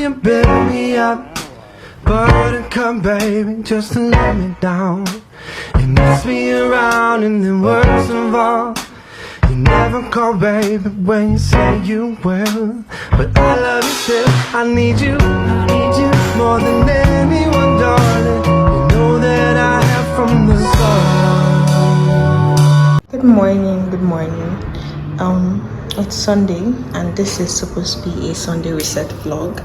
to build me up. Buttercup, baby, just to let me down. You mess me around and then words involved. You never call, baby, when you say you will. But I love you still, I need you more than anyone, darling. You know that I have from the start. Good morning. It's Sunday and this is supposed to be a Sunday reset vlog.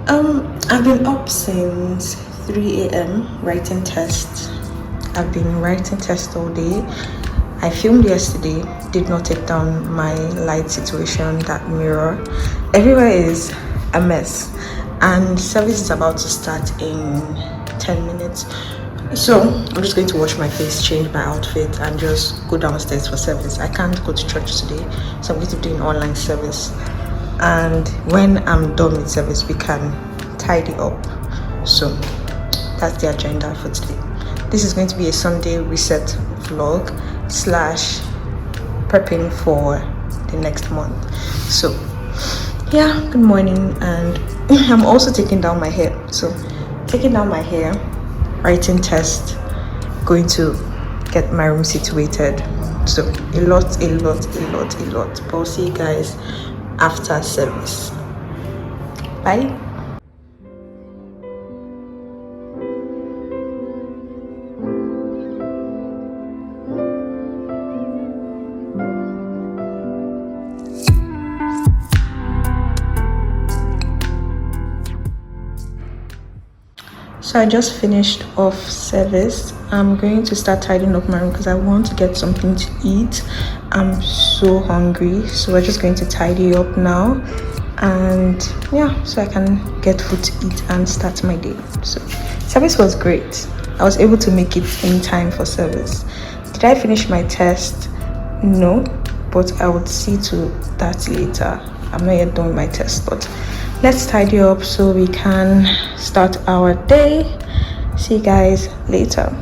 I've been up since 3 a.m. writing tests. I've been writing tests all day. I filmed yesterday, did not take down my light situation, that mirror. Everywhere is a mess and service is about to start in 10 minutes. So I'm just going to wash my face, change my outfit and just go downstairs for service. I can't go to church today, so I'm going to do an online service. And when I'm done with service, we can tidy up. So that's the agenda for today. This is going to be a Sunday reset vlog / prepping for the next month. So yeah, good morning. And I'm also taking down my hair. So taking down my hair, writing test, going to get my room situated. So a lot. But I'll see you guys after service. Bye. So I just finished off service. I'm going to start tidying up my room because I want to get something to eat. I'm so hungry, so we're just going to tidy up now, and yeah, so I can get food to eat and start my day. So service was great. I was able to make it in time for service. Did I finish my test? No, but I would see to that later. I'm not yet done with my test, but let's tidy up so we can start our day. See you guys later.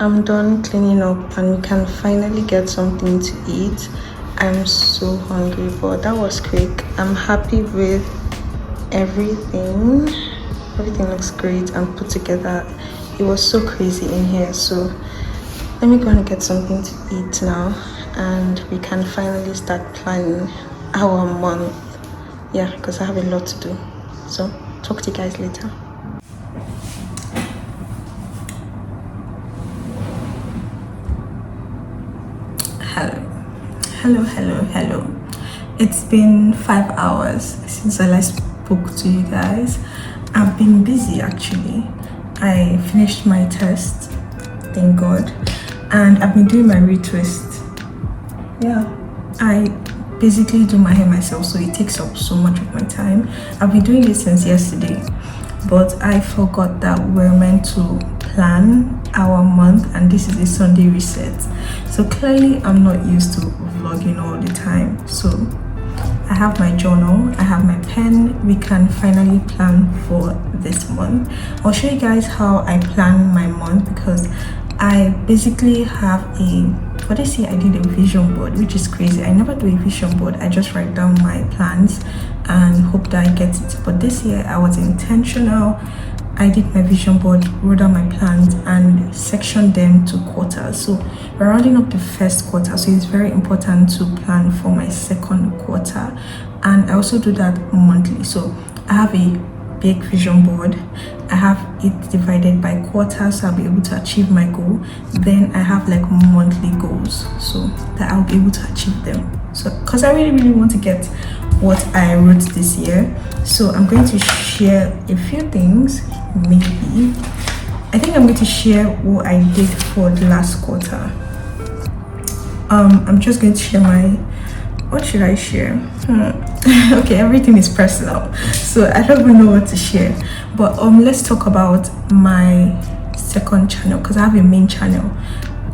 I'm done cleaning up and we can finally get something to eat. I'm so hungry, but that was quick. I'm happy with everything. Everything looks great and put together. It was so crazy in here, so let me go and get something to eat now and we can finally start planning our month. yeah, because I have a lot to do. So talk to you guys later. Hello. It's been 5 hours since I last spoke to you guys. I've been busy actually. I finished my test, thank God, and I've been doing my retwist. Yeah, I basically do my hair myself, so it takes up so much of my time. I've been doing this since yesterday, but I forgot that we're meant to plan our month, and this is a Sunday reset. So clearly I'm not used to vlogging all the time. So I have my journal, I have my pen. We can finally plan for this month. I'll show you guys how I plan my month, because I basically have for this year I did a vision board, which is crazy. I never do a vision board. I just write down my plans and hope that I get it. But this year I was intentional. I did my vision board, wrote down my plans, and sectioned them to quarters. So we're rounding up the first quarter, so it's very important to plan for my second quarter. And I also do that monthly. So I have a big vision board. I have it divided by quarters, so I'll be able to achieve my goal. Then I have like monthly goals, so that I'll be able to achieve them. So because I really want to get what I wrote this year. So I'm going to share a few things. Maybe I think I'm going to share what I did for the last quarter. I'm just going to share what should I share? Okay, everything is personal, so I don't even know what to share. But let's talk about my second channel, because I have a main channel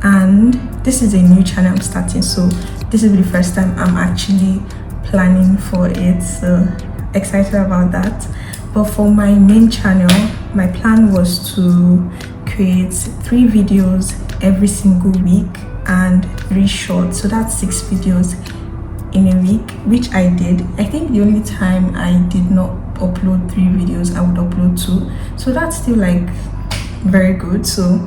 and this is a new channel I'm starting. So this is the first time I'm actually planning for it, so excited about that. But for my main channel, my plan was to create 3 videos every single week and 3 shorts, so that's 6 videos in a week, which I did. I think the only time I did not upload 3 videos, I would upload 2, so that's still like very good. So,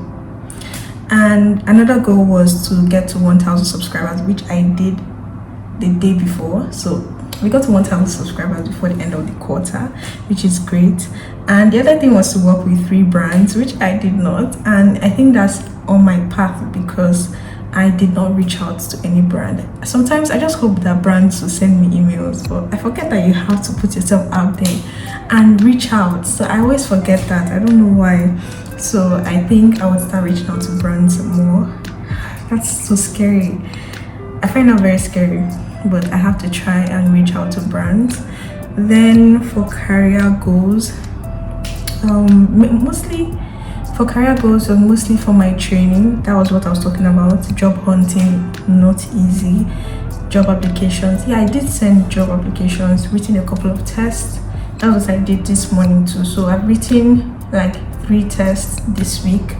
and another goal was to get to 1,000 subscribers, which I did the day before. So we got to 1,000 subscribers before the end of the quarter, which is great. And the other thing was to work with 3 brands, which I did not, and I think that's on my path because I did not reach out to any brand. Sometimes I just hope that brands will send me emails, but I forget that you have to put yourself out there and reach out. So I always forget that. I don't know why. So I think I would start reaching out to brands more. That's so scary. I find that very scary, but I have to try and reach out to brands. Then for career goals, mostly for my training. That was what I was talking about. Job hunting, not easy. Job applications, yeah, I did send job applications, written a couple of tests. That was I did this morning too. So I've written like 3 tests this week,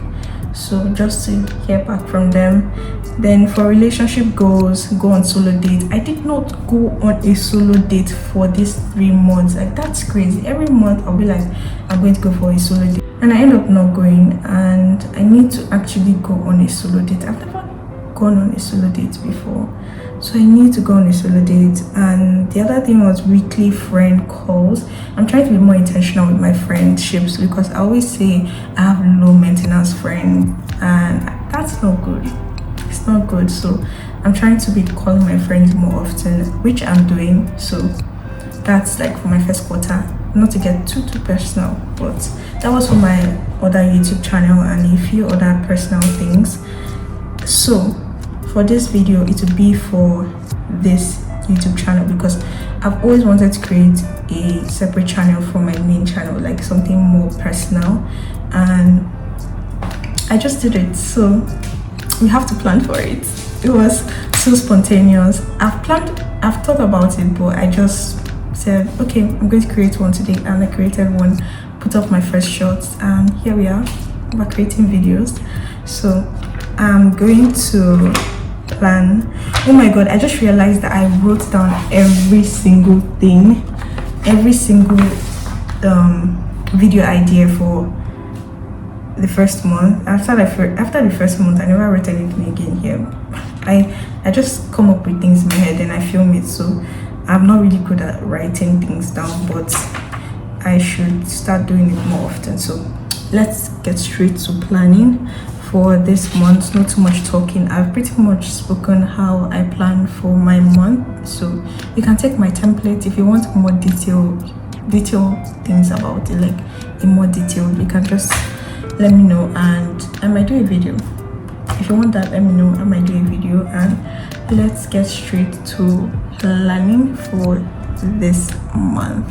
so just to hear back from them. Then for relationship goals, go on solo date. I did not go on a solo date for these 3 months. Like, that's crazy. Every month I'll be like, I'm going to go for a solo date, and I end up not going. And I need to actually go on a solo date. I've never gone on a solo date before, so I need to go on a solo date. And the other thing was weekly friend calls. I'm trying to be more intentional with my friendships, because I always say I have low maintenance friends, and that's not good. It's not good. So I'm trying to be calling my friends more often, which I'm doing. So that's like for my first quarter. Not to get too personal, but that was for my other YouTube channel and a few other personal things. So for this video, it will be for this YouTube channel, because I've always wanted to create a separate channel for my main channel, like something more personal, and I just did it. So we have to plan for it. It was so spontaneous. I've thought about it, but I just said, okay, I'm going to create one today, and I created one, put up my first shots, and here we are. We're creating videos. So I'm going to plan. Oh my god, I just realized that I wrote down every single thing, every single video idea for the first month. After the first month, I never wrote anything again here. I just come up with things in my head and I film it. So I'm not really good at writing things down, but I should start doing it more often. So let's get straight to planning for this month. Not too much talking. I've pretty much spoken how I plan for my month, so you can take my template if you want more detailed things about it, like in more detail. You can just let me know and I might do a video. If you want that, let me know. I might do a video. And let's get straight to planning for this month.